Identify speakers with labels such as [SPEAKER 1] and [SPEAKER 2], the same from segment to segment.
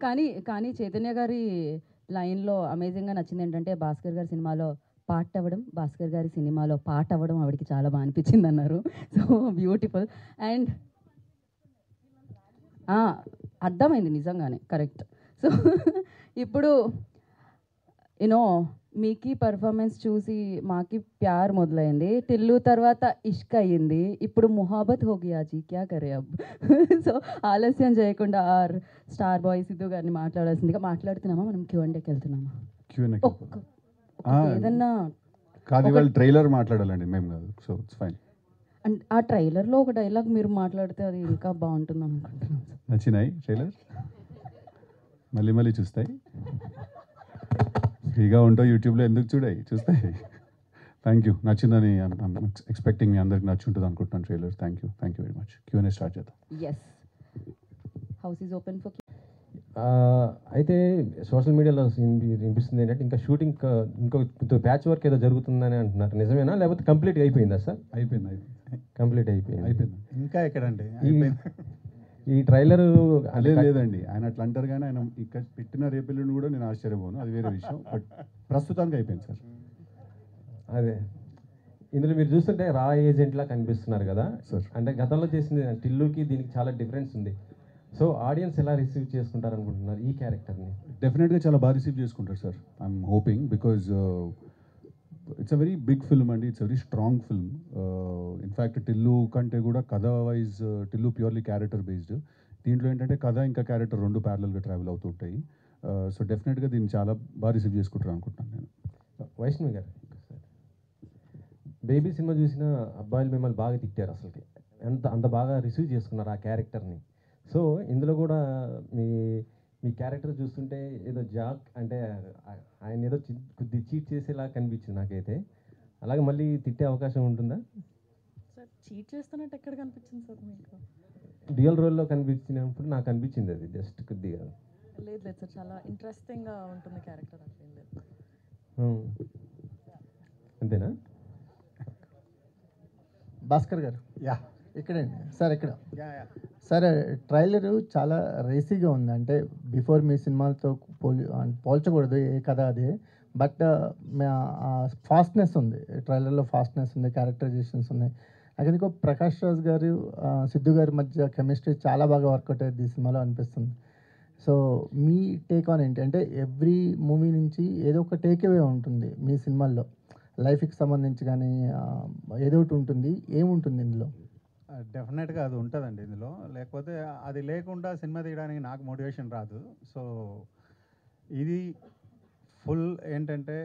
[SPEAKER 1] కానీ కానీ చైతన్య గారి లైన్లో అమేజింగ్గా నచ్చింది ఏంటంటే భాస్కర్ గారి సినిమాలో పాట అవ్వడం, భాస్కర్ గారి సినిమాలో పాట అవ్వడం ఆవిడకి చాలా బాగా అనిపించింది అన్నారు. So beautiful. అండ్ అర్థమైంది నిజంగానే, కరెక్ట్. సో ఇప్పుడు యూనో మీకి పర్ఫార్మెన్స్ చూసి మాకి ప్యార్ మొదలైంది, టిల్లు తర్వాత ఇష్క్ అయ్యింది, ఇప్పుడు మొహాబత్ హో గయా జీ, క్యా కరే అబ్. సో ఆలస్యం చేయకుండా ఆర్ స్టార్ బాయ్ సిద్ధు గారిని మాట్లాడాల్సిందిగా. మాట్లాడుతున్నామా మనం? Q&Aకి వెళ్తున్నామా? ఏదన్నా
[SPEAKER 2] కాదు, ఇవాళ ట్రైలర్ మాట్లాడాలండి మేము కాదు. So it's fine.
[SPEAKER 1] అండ్ ఆ ట్రైలర్లో ఒక డైలాగ్ మీరు మాట్లాడితే అది ఇంకా బాగుంటుంది అనుకుంటున్నాను.
[SPEAKER 2] నచ్చినాయి ట్రైలర్? మళ్ళీ మళ్ళీ చూస్తాయి? ఫ్రీగా ఉంటావు యూట్యూబ్లో, ఎందుకు చూస్తాయి. Thank you. నచ్చిందని ఎక్స్పెక్టింగ్ మీ అందరికి నచ్చి ఉంటుంది అనుకుంటున్నాను trailer. Thank you very much. Q&A start చేద్దాం.
[SPEAKER 1] Yes, house is open for.
[SPEAKER 3] అయితే సోషల్ మీడియాలో వినిపిస్తుంది ఏంటంటే ఇంకా షూటింగ్ ఇంకో ప్యాచ్ వర్క్ ఏదో జరుగుతుందని అంటున్నారు. నిజమేనా, లేకపోతే కంప్లీట్గా అయిపోయిందా సార్?
[SPEAKER 2] అయిపోయింది.
[SPEAKER 3] కంప్లీట్ అయిపోయింది.
[SPEAKER 4] ఇంకా ఎక్కడండి
[SPEAKER 3] ఈ ట్రైలర్
[SPEAKER 2] అదే లేదండి, ఆయన అట్లా అంటారు కానీ ఆయన ఇక్కడ పెట్టిన రేపెల్లుని కూడా నేను ఆశ్చర్యపోను, అది వేరే విషయం. బట్ ప్రస్తుతానికి అయిపోయింది సార్.
[SPEAKER 3] అదే ఇందులో మీరు చూస్తుంటే రా ఏజెంట్లా కనిపిస్తున్నారు కదా
[SPEAKER 2] సార్.
[SPEAKER 3] అంటే గతంలో చేసింది టిల్లుకి దీనికి చాలా డిఫరెన్స్ ఉంది. సో ఆడియన్స్ ఎలా రిసీవ్ చేసుకుంటారు అనుకుంటున్నారు ఈ క్యారెక్టర్ని?
[SPEAKER 2] డెఫినెట్గా చాలా బాగా రిసీవ్ చేసుకుంటారు sir. I'm hoping, because it's a very big film అండి. It's very strong film. In fact Tillu కంటే కూడా కథ wise Tillu purely character based. దీంట్లో ఏంటంటే కథ ఇంకా క్యారెక్టర్ రెండు ప్యారలల్గా ట్రావెల్ అవుతూ ఉంటాయి. సో డెఫినెట్గా దీన్ని చాలా బాగా రిసీవ్ చేసుకుంటారు అనుకుంటున్నాను నేను.
[SPEAKER 3] వైష్ణవి గారు, బేబీ సినిమా చూసిన అబ్బాయిలు మిమ్మల్ని బాగా తిట్టారు, అసలుకి అంత బాగా రిసీవ్ చేసుకున్నారు ఆ క్యారెక్టర్ని. సో ఇందులో కూడా మీ క్యారెక్టర్ చూస్తుంటే ఏదో జాక్ అంటే ఆయన ఏదో కొద్ది చీట్ చేసేలా కనిపించింది నాకైతే. అలాగే మళ్ళీ తిట్టే అవకాశం ఉంటుందా
[SPEAKER 5] సార్? చీట్ చేస్తున్నట్టు ఎక్కడ కనిపించింది సార్ మీకు?
[SPEAKER 3] డ్యూయల్ రోల్లో కనిపించినప్పుడు నాకు అనిపించింది అది జస్ట్ కొద్దిగా.
[SPEAKER 5] లేదు సార్, చాలా ఇంట్రెస్టింగ్గా ఉంటుంది క్యారెక్టర్. అట్లేదు.
[SPEAKER 3] అంతేనా?
[SPEAKER 6] భాస్కర్ గారు, ఇక్కడండి సార్. ఇక్కడ సార్ ట్రైలర్ చాలా రేసీగా ఉంది. అంటే బిఫోర్ మీ సినిమాలతో పోల్చకూడదు, ఏ కథ అది. బట్ ఫాస్ట్నెస్ ఉంది ట్రైలర్లో, ఫాస్ట్నెస్ ఉంది, క్యారెక్టరైజేషన్స్ ఉన్నాయి. నాకు ఎందుకో ప్రకాష్ రాజ్ గారు సిద్ధు గారి మధ్య కెమిస్ట్రీ చాలా బాగా వర్కౌట్ అయ్యేది ఈ సినిమాలో అనిపిస్తుంది. సో మీ టేక్ ఆన్ ఏంటి? అంటే ఎవ్రీ మూవీ నుంచి ఏదో ఒక టేక్ అవే ఉంటుంది మీ సినిమాల్లో, లైఫ్కి సంబంధించి కానీ ఏదో ఒకటి ఉంటుంది. ఏముంటుంది ఇందులో?
[SPEAKER 4] డెఫినెట్గా అది ఉంటుందండి ఇందులో. లేకపోతే అది లేకుండా సినిమా తీయడానికి నాకు మోటివేషన్ రాదు. సో ఇది ఫుల్ ఏంటంటే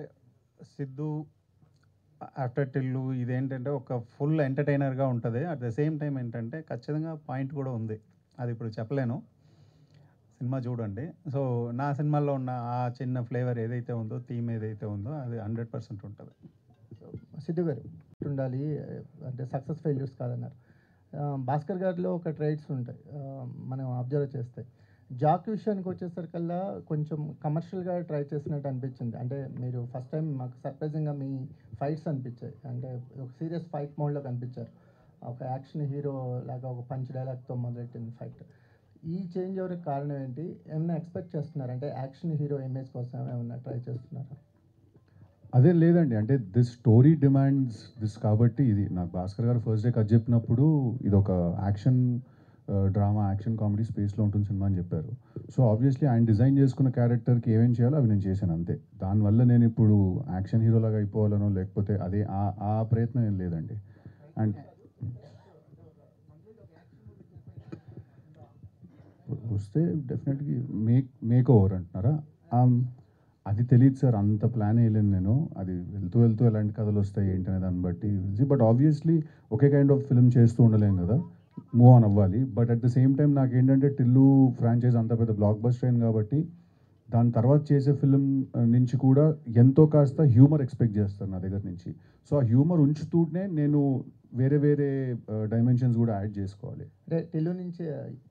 [SPEAKER 4] సిద్ధు ఆఫ్టర్ టిల్లు ఇదేంటంటే ఒక ఫుల్ ఎంటర్టైనర్గా ఉంటుంది. అట్ ద సేమ్ టైం ఏంటంటే ఖచ్చితంగా పాయింట్ కూడా ఉంది, అది ఇప్పుడు చెప్పలేను, సినిమా చూడండి. సో నా సినిమాల్లో ఉన్న ఆ చిన్న ఫ్లేవర్ ఏదైతే ఉందో, థీమ్ ఏదైతే ఉందో అది 100% ఉంటుంది.
[SPEAKER 6] సిద్ధు గారు ఉండాలి అంటే సక్సెస్ ఫెయిల్యూర్స్ కాదన్నారు. భాస్కర్ గారిలో ఒక ట్రైట్స్ ఉంటాయి మనం అబ్జర్వ్ చేస్తే. జాక్ విషయానికి వచ్చేసరికల్లా కొంచెం కమర్షియల్గా ట్రై చేసినట్టు అనిపించింది. అంటే మీరు ఫస్ట్ టైం మాకు సర్ప్రైజింగ్గా మీ ఫైట్స్ అనిపించాయి, అంటే ఒక సీరియస్ ఫైట్ మోడ్లో కనిపించారు. ఒక యాక్షన్ హీరో లాగా ఒక పంచ్ డైలాగ్తో మొదలెట్టింది ఫైట్. ఈ చేంజ్ ఎవరికి కారణం ఏంటి? ఏమైనా ఎక్స్పెక్ట్ చేస్తున్నారు అంటే యాక్షన్ హీరో ఇమేజ్ కోసం ఏమైనా ట్రై చేస్తున్నారా?
[SPEAKER 2] అదే లేదండి, అంటే దిస్ స్టోరీ డిమాండ్స్ దిస్ కాబట్టి ఇది నాకు భాస్కర్ గారు ఫస్ట్ డే కథ చెప్పినప్పుడు ఇది ఒక యాక్షన్ డ్రామా, యాక్షన్ కామెడీ స్పేస్లో ఉంటుంది సినిమా అని చెప్పారు. సో ఆబ్వియస్లీ ఆయన డిజైన్ చేసుకున్న క్యారెక్టర్కి ఏమేం చేయాలో అవి నేను చేశాను అంతే. దానివల్ల నేను ఇప్పుడు యాక్షన్ హీరోలాగా అయిపోవాలనో లేకపోతే అదే ఆ ప్రయత్నం ఏం లేదండి. అండ్ వస్తే డెఫినెట్గా మేక్ ఓవర్ అంటున్నారా? అది తెలియదు సార్, అంత ప్లాన్ వేయలేను నేను. అది వెళ్తూ ఎలాంటి కథలు వస్తాయి ఏంటనే దాన్ని బట్టి. But obviously okay kind of film చేస్తూ ఉండలేము కదా, మూవ్ ఆన్ అవ్వాలి. But at the same time నాకు ఏంటంటే టిల్లు ఫ్రాంచైజ్ అంత పెద్ద బ్లాక్ బస్టర్ అయింది కాబట్టి దాని తర్వాత చేసే ఫిల్మ్ నుంచి కూడా ఎంతో కాస్త హ్యూమర్ ఎక్స్పెక్ట్ చేస్తాను నా దగ్గర నుంచి. సో ఆ హ్యూమర్ ఉంచుతూనే నేను వేరే డైమెన్షన్స్ కూడా యాడ్ చేసుకోవాలి.
[SPEAKER 6] అంటే టిల్లు నుంచి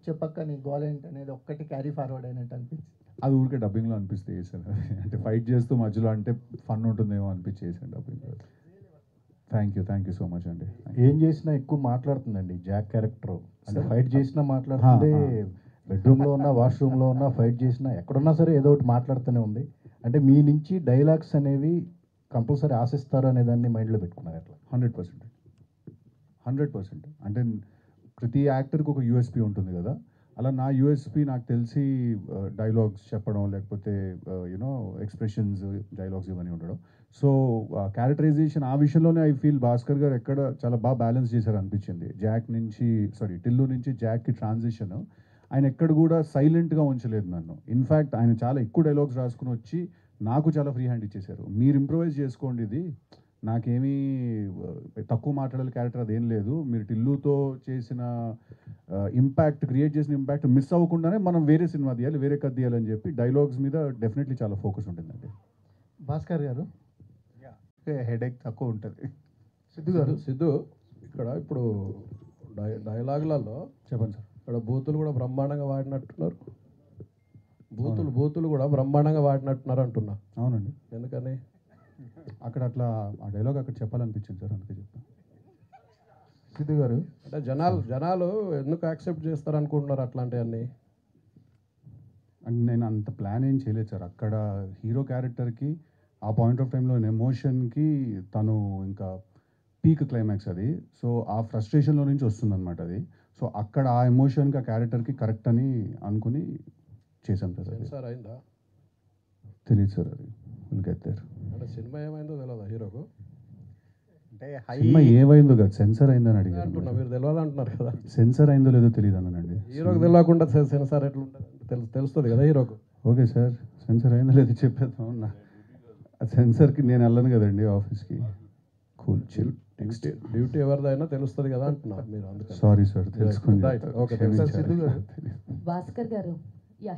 [SPEAKER 6] చెప్పక్క నీ గోల్ ఏంటి అనేది ఒక్కటి క్యారీ ఫార్వర్డ్ అయినట్టు అనిపించింది.
[SPEAKER 2] అది ఊరికే డబ్బింగ్లో అనిపిస్తే చేశాను, అంటే ఫైట్ చేస్తూ మధ్యలో అంటే ఫన్ ఉంటుందేమో అనిపించి చేశాను డబ్బింగ్లో. థ్యాంక్ యూ సో మచ్ అండి.
[SPEAKER 7] ఏం చేసినా ఎక్కువ మాట్లాడుతుందండి జాక్ క్యారెక్టర్, అంటే ఫైట్ చేసినా మాట్లాడుతుంది,
[SPEAKER 2] బెడ్రూమ్లో ఉన్నా వాష్రూమ్లో ఉన్నా ఫైట్ చేసినా ఎక్కడున్నా సరే ఏదో ఒకటి మాట్లాడుతూనే ఉంది. అంటే మీ నుంచి డైలాగ్స్ అనేవి కంపల్సరీ ఆశిస్తారు అనే దాన్ని మైండ్లో పెట్టుకున్నారు అట్లా. 100%. 100%. అంటే ప్రతి యాక్టర్కి ఒక యూఎస్పీ ఉంటుంది కదా, అలా నా యూఎస్పీ నాకు తెలిసి డైలాగ్స్ చెప్పడం, లేకపోతే యూనో ఎక్స్ప్రెషన్స్, డైలాగ్స్ ఇవన్నీ ఉండడం. సో క్యారెక్టరైజేషన్ ఆ విషయంలోనే ఐ ఫీల్ భాస్కర్ గారు ఎక్కడ చాలా బాగా బ్యాలెన్స్ చేశారు అనిపించింది. టిల్లు నుంచి జాక్కి ట్రాన్సిషన్ ఆయన ఎక్కడ కూడా సైలెంట్గా ఉంచలేదు నన్ను. ఇన్ఫ్యాక్ట్ ఆయన చాలా ఎక్కువ డైలాగ్స్ రాసుకుని వచ్చి నాకు చాలా ఫ్రీ హ్యాండ్ ఇచ్చేశారు. మీరు ఇంప్రూవైజ్ చేసుకోండి, ఇది నాకేమీ తక్కువ మాట్లాడాలి క్యారెక్టర్ అదేం లేదు, మీరు టిల్లుతో చేసిన ఇంపాక్ట్, క్రియేట్ చేసిన ఇంపాక్ట్ మిస్ అవ్వకుండానే మనం వేరే సినిమా తీయాలి, వేరే కథ తీయాలని చెప్పి డైలాగ్స్ మీద డెఫినెట్లీ చాలా ఫోకస్ ఉంటుందండి.
[SPEAKER 6] భాస్కర్ గారు,
[SPEAKER 4] హెడేక్ తక్కువ ఉంటుంది.
[SPEAKER 6] సిద్ధు గారు.
[SPEAKER 7] సిద్ధు, ఇక్కడ ఇప్పుడు డైలాగులలో
[SPEAKER 2] చెప్పండి సార్.
[SPEAKER 7] ఇక్కడ బూతులు కూడా బ్రహ్మాండంగా వాడినట్టున్నారు. బూతులు కూడా బ్రహ్మాండంగా వాడినట్టున్నారు అంటున్నా.
[SPEAKER 2] అవునండి,
[SPEAKER 7] ఎందుకని
[SPEAKER 2] అక్కడ అట్లా ఆ డైలాగ్ అక్కడ చెప్పాలనిపించింది సార్, అందుకే చెప్పాను.
[SPEAKER 6] సిద్ధు గారు,
[SPEAKER 7] అంటే జనాలు ఎందుకు యాక్సెప్ట్ చేస్తారు అనుకుంటున్నారు అట్లాంటివన్నీ?
[SPEAKER 2] అండ్ నేను అంత ప్లాన్ ఏం చేయలేదు సార్. అక్కడ హీరో క్యారెక్టర్కి ఆ పాయింట్ ఆఫ్ టైంలో ఎమోషన్కి తను ఇంకా పీక్ క్లైమాక్స్ అది. సో ఆ ఫ్రస్ట్రేషన్లో నుంచి వస్తుందన్నమాట అది. సో అక్కడ ఆ ఎమోషన్కి ఆ క్యారెక్టర్కి కరెక్ట్ అని అనుకుని చేశాం సార్. అది
[SPEAKER 7] సెన్సార్ అయిందా?
[SPEAKER 2] తెలియదు సార్, అది విల్ గెట్ దేర్.
[SPEAKER 7] అంటే సినిమా ఏమైందో తెలియదా హీరోకు?
[SPEAKER 4] అంటే హై
[SPEAKER 2] సినిమా ఏమైందో కాదు, సెన్సార్ అయిందని
[SPEAKER 7] అంటున్నా,
[SPEAKER 2] అడిగారు.
[SPEAKER 7] మీరు తెలియదు అంటున్నారు కదా.
[SPEAKER 2] సెన్సార్ అయిందో లేదో తెలియదు అన్నానండి.
[SPEAKER 7] హీరోకి తెలియకుండా సెన్సార్ ఎట్లుంటుంది? తెలుస్తుంది కదా హీరోకు.
[SPEAKER 2] ఓకే సార్, సెన్సార్ అయిందో లేదో చెప్పేద్దాం. ఆ సెన్సార్కి నేను వెళ్ళను కదండి ఆఫీస్కి. Cool chill.
[SPEAKER 7] డ్యూటీ ఎవరిదైనా తెలుస్తుంది కదా అంటున్నా మీరు, అందుకని.
[SPEAKER 2] సారీ సార్, తెలుసుకుని
[SPEAKER 7] Right. Okay,
[SPEAKER 2] క్షమించాలి.
[SPEAKER 6] సిద్ధు గారు.
[SPEAKER 1] భాస్కర్ గారు,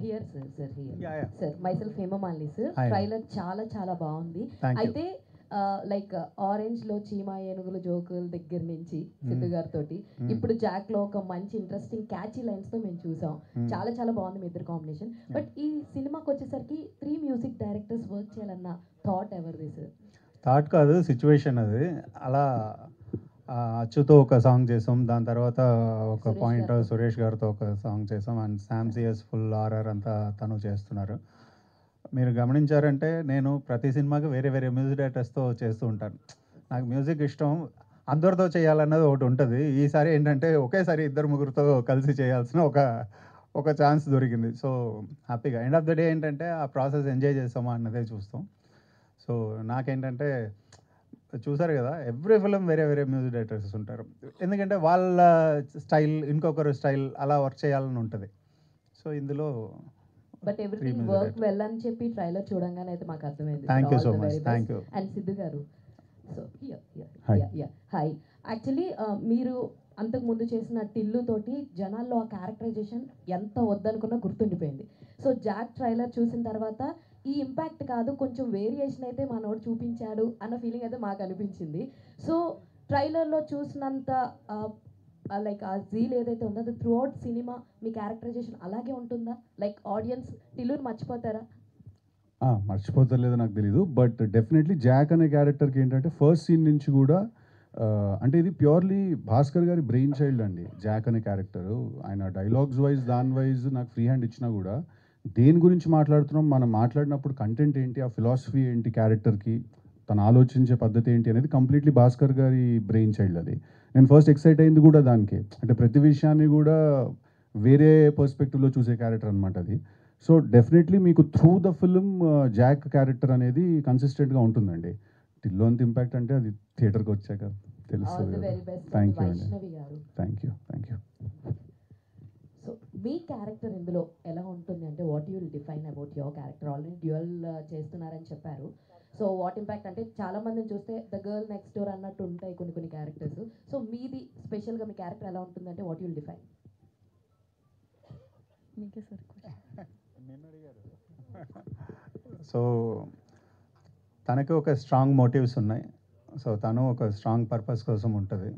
[SPEAKER 1] here sir sir myself Hemamalini sir.
[SPEAKER 4] Hi.
[SPEAKER 1] Trailer చాలా చాలా బాగుంది.
[SPEAKER 4] Thank you.
[SPEAKER 1] అయితే లైక్ ఆరెంజ్ లో చీమా ఏనుగుల జోకుల దగ్గర నుంచి సిద్ధు గారితో ఇప్పుడు జాక్ లో ఒక మంచి ఇంట్రెస్టింగ్ క్యాచీ లైన్స్ తో మేము చూసాం. చాలా చాలా బాగుంది మీ ఇద్దరు కాంబినేషన్. బట్ ఈ సినిమాకి వచ్చేసరికి 3 మ్యూజిక్ డైరెక్టర్స్ వర్క్ చేయాలన్న థాట్ ఎవరిది సార్?
[SPEAKER 4] థాట్ కాదు, సిచ్యువేషన్ అది. అలా అచ్చుతో ఒక సాంగ్ చేసాం, దాని తర్వాత ఒక
[SPEAKER 1] సురేష్
[SPEAKER 4] పాయింట్
[SPEAKER 1] గారితో.
[SPEAKER 4] సురేష్ గారితో ఒక సాంగ్ చేసాం, and Sam CS full RR అంతా తను చేస్తున్నారు. మీరు గమనించారంటే నేను ప్రతి సినిమాకి వేరే వేరే మ్యూజిక్ డైరెక్టర్స్తో చేస్తూ ఉంటాను. నాకు మ్యూజిక్ ఇష్టం, అందరితో చేయాలన్నది ఒకటి ఉంటుంది. ఈసారి ఏంటంటే ఒకేసారి 2-3 కలిసి చేయాల్సిన ఒక ఛాన్స్ దొరికింది. సో హ్యాపీగా ఎండ్ ఆఫ్ ద డే ఏంటంటే ఆ ప్రాసెస్ ఎంజాయ్ చేస్తామా అన్నదే చూస్తాం. సో నాకేంటంటే చూసారు కదా, ఎవ్రీ ఫిలిం వేరే వేరే మ్యూజిక్ డైరెక్టర్స్ ఉంటారు, ఎందుకంటే వాళ్ళ స్టైల్ ఇంకొకరు స్టైల్ అలా వర్క్ చేయాలని ఉంటుంది. సో ఇందులో
[SPEAKER 1] but everything
[SPEAKER 4] music
[SPEAKER 1] work
[SPEAKER 4] directors.
[SPEAKER 1] Well అని చెప్పి ట్రైలర్ చూడంగానే అయితే మాకు అర్థమైంది.
[SPEAKER 4] Thank you so much. Thank you.
[SPEAKER 1] And Siddhu గారు, సో
[SPEAKER 2] Hi.
[SPEAKER 1] హాయ్. యాక్చువల్లీ మీరు అంతకు ముందు చేసిన టిల్లు తోటి జనాల్లో ఆ క్యారెక్టరైజేషన్ ఎంత వద్దనుకున్నా గుర్తుండిపోయింది. సో జాక్ ట్రైలర్ చూసిన తర్వాత ఈ ఇంపాక్ట్ కాదు, కొంచెం వేరియేషన్ అయితే మనోడు చూపించాడు అన్న ఫీలింగ్ అయితే మాకు అనిపించింది. సో ట్రైలర్లో చూసినంత లైక్ ఆ జీల్ ఏదైతే ఉందో అది త్రూ అవుట్ సినిమా మీ క్యారెక్టరైజేషన్ అలాగే ఉంటుందా? Like audience టిల్లుని మర్చిపోతారా?
[SPEAKER 2] మర్చిపోతలేదో నాకు తెలీదు, బట్ డెఫినెట్లీ జాక్ అనే క్యారెక్టర్కి ఏంటంటే ఫస్ట్ సీన్ నుంచి కూడా అంటే ఇది ప్యూర్లీ భాస్కర్ గారి బ్రెయిన్ చైల్డ్ అండి. జాక్ అనే క్యారెక్టరు ఆయన డైలాగ్స్ వైజ్ దాని వైజ్ నాకు ఫ్రీ హ్యాండ్ ఇచ్చినా కూడా దేని గురించి మాట్లాడుతున్నాం, మనం మాట్లాడినప్పుడు కంటెంట్ ఏంటి, ఆ ఫిలాసఫీ ఏంటి, క్యారెక్టర్కి తను ఆలోచించే పద్ధతి ఏంటి అనేది కంప్లీట్లీ భాస్కర్ గారి బ్రెయిన్ చైల్డ్ అది. నేను ఫస్ట్ ఎక్సైట్ అయింది కూడా దానికి, అంటే ప్రతి విషయాన్ని కూడా వేరే పర్స్పెక్టివ్లో చూసే క్యారెక్టర్ అనమాట అది. సో డెఫినెట్లీ మీకు through the film Jack character అనేది కన్సిస్టెంట్గా ఉంటుందండి. టిల్లు అంత ఇంపాక్ట్ అంటే అది థియేటర్కి వచ్చాక
[SPEAKER 1] ఆల్
[SPEAKER 2] తెలుస్తుంది
[SPEAKER 1] ది
[SPEAKER 2] కదా.
[SPEAKER 1] Very best.
[SPEAKER 2] థ్యాంక్ యూ అండి,
[SPEAKER 1] వైష్ణవి గారు,
[SPEAKER 2] thank you.
[SPEAKER 1] So me character ఇందులో ఎలా ఉంటుంది అంటే what you will define about your character? Already dual చేస్తున్నారని చెప్పారు. సో వాట్ ఇంపాక్ట్ అంటే చాలా మందిని చూస్తే ద గర్ల్ నెక్స్ట్ డోర్ అన్నట్టు ఉంటాయి కొన్ని క్యారెక్టర్స్. సో మీది స్పెషల్గా మీ క్యారెక్టర్ ఎలా ఉంటుంది అంటే వాట్ యూ విల్ డిఫైన్?
[SPEAKER 5] మీకే సార్.
[SPEAKER 4] సో తనకి ఒక స్ట్రాంగ్ మోటివ్స్ ఉన్నాయి. సో తను ఒక స్ట్రాంగ్ పర్పస్ కోసం ఉంటుంది.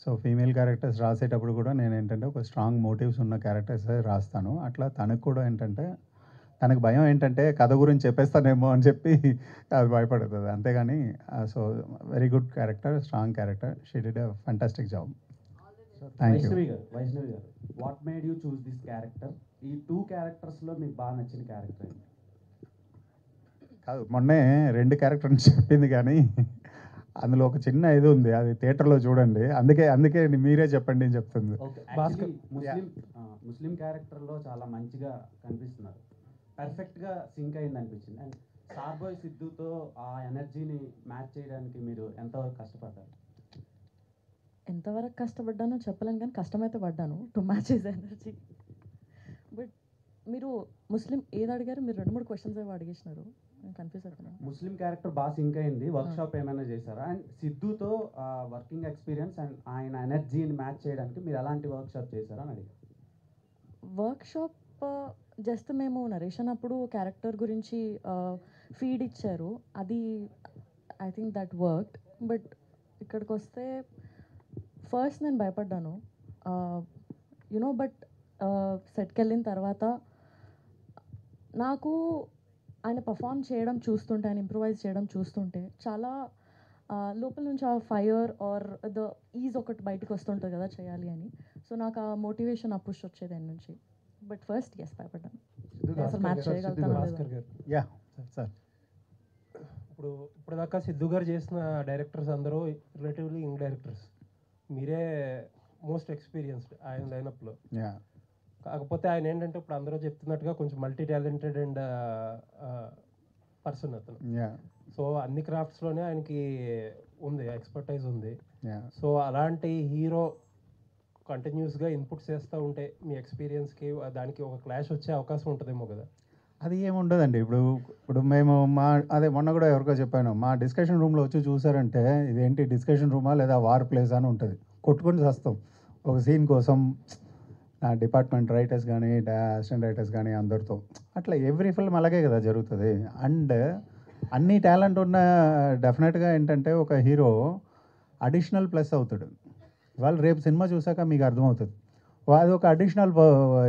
[SPEAKER 4] సో ఫీమేల్ క్యారెక్టర్స్ రాసేటప్పుడు కూడా నేను ఏంటంటే ఒక స్ట్రాంగ్ మోటివ్స్ ఉన్న క్యారెక్టర్స్ రాస్తాను. అట్లా తనకు కూడా ఏంటంటే తనకు భయం ఏంటంటే కథ గురించి చెప్పేస్తానేమో అని చెప్పి అది భయపడుతుంది, అంతేగాని so very good character, strong character, she did a fantastic job. Thank you.
[SPEAKER 8] Vaishnavi గారు what made you choose this character? ఈ 2 క్యారెక్టర్స్లో మీకు బాగా నచ్చిన క్యారెక్టర్ ఏంటి?
[SPEAKER 4] కాదు, మొన్నే 2 క్యారెక్టర్ని చెప్పింది కానీ అందులో ఒక చిన్న ఇది ఉంది, అది థియేటర్లో చూడండి. అందుకే మీరే చెప్పండి అని చెప్తుంది.
[SPEAKER 8] ఓకే, యాక్చువల్లీ ముస్లిం క్యారెక్టర్లో చాలా మంచిగా కనిపిస్తున్నారు, పర్ఫెక్ట్గా సింక్ అయింది అనిపించింది. అండ్ స్టార్ బాయ్ సిద్ధుతో ఆ ఎనర్జీని మ్యాచ్ చేయడానికి మీరు ఎంతవరకు కష్టపడ్డారు?
[SPEAKER 5] ఎంతవరకు కష్టపడ్డానో చెప్పలేను, కానీ కష్టమైతే పడ్డాను to match his energy. But మీరు ముస్లిం ఏది అడిగారు? మీరు 2-3 క్వశ్చన్స్ ఏవో అడిగేసినారు, నేను కన్ఫ్యూజ్ అవుతున్నాను.
[SPEAKER 8] ముస్లిం క్యారెక్టర్ బాగా సింక్ అయింది, వర్క్షాప్ ఏమైనా చేశారా? అండ్ సిద్ధుతో వర్కింగ్ ఎక్స్పీరియన్స్ అండ్ ఆయన ఎనర్జీని మ్యాచ్ చేయడానికి మీరు ఎలాంటి వర్క్షాప్ చేశారా అని అడిగారు.
[SPEAKER 5] వర్క్షాప్ జస్ట్ మేము నరేషన్ అప్పుడు క్యారెక్టర్ గురించి ఫీడ్ ఇచ్చారు, అది I think that worked. But ఇక్కడికి వస్తే ఫస్ట్ నేను భయపడ్డాను, యునో. బట్ సెట్కి వెళ్ళిన తర్వాత నాకు ఆయన పర్ఫామ్ చేయడం చూస్తుంటే, ఆయన ఇంప్రూవైజ్ చేయడం చూస్తుంటే చాలా లోపల నుంచి ఆ ఫైర్ ఆర్ ద ఈజ్ ఒకటి బయటకు వస్తుంటుంది కదా చేయాలి అని. సో నాకు ఆ మోటివేషన్ ఆ పుష్ వచ్చేది ఆయన నుంచి. బట్ ఫస్ట్ ఎస్ భయపడ్డాను, అసలు మ్యాచ్ చేయగలుగుతాను
[SPEAKER 7] భాస్కర్ గారు,
[SPEAKER 4] యా సార్.
[SPEAKER 7] ఇప్పుడు దాకా సిద్ధు గారు చేసిన డైరెక్టర్స్ అందరూ రిలేటివ్లీ యంగ్ డైరెక్టర్స్, మీరే మోస్ట్ ఎక్స్పీరియన్స్డ్ ఆయన లైనప్లో.
[SPEAKER 4] యా,
[SPEAKER 7] కాకపోతే ఆయన ఏంటంటే ఇప్పుడు అందరూ చెప్తున్నట్టుగా కొంచెం మల్టీ టాలెంటెడ్ అండ్ పర్సన్ అతను.
[SPEAKER 4] యా,
[SPEAKER 7] సో అన్ని క్రాఫ్ట్స్లోనే ఆయనకి ఉంది, ఎక్స్పర్టైజ్ ఉంది.
[SPEAKER 4] యా.
[SPEAKER 7] సో అలాంటి హీరో కంటిన్యూస్గా ఇన్పుట్స్ చేస్తూ ఉంటే మీ ఎక్స్పీరియన్స్కి దానికి ఒక క్లాష్ వచ్చే అవకాశం ఉంటుందేమో కదా?
[SPEAKER 4] అది ఏముండదండి. ఇప్పుడు మేము అదే మొన్న కూడా ఎవరికో చెప్పాను, మా డిస్కషన్ రూమ్లో వచ్చి చూసారంటే ఇదేంటి డిస్కషన్ రూమా లేదా వార్ ప్లేస్ అని ఉంటుంది. కొట్టుకొని చేస్తాం ఒక సీన్ కోసం, డిపార్ట్మెంట్ రైటర్స్ కానీ అసిస్టెంట్ రైటర్స్ కానీ అందరితో. అట్లా ఎవ్రీ ఫిల్మ్ అలాగే కదా జరుగుతుంది. అండ్ అన్ని టాలెంట్ ఉన్న డెఫినెట్గా ఏంటంటే ఒక హీరో అడిషనల్ ప్లస్ అవుతాడు. ఇవాళ రేపు సినిమా చూసాక మీకు అర్థమవుతుంది, అది ఒక అడిషనల్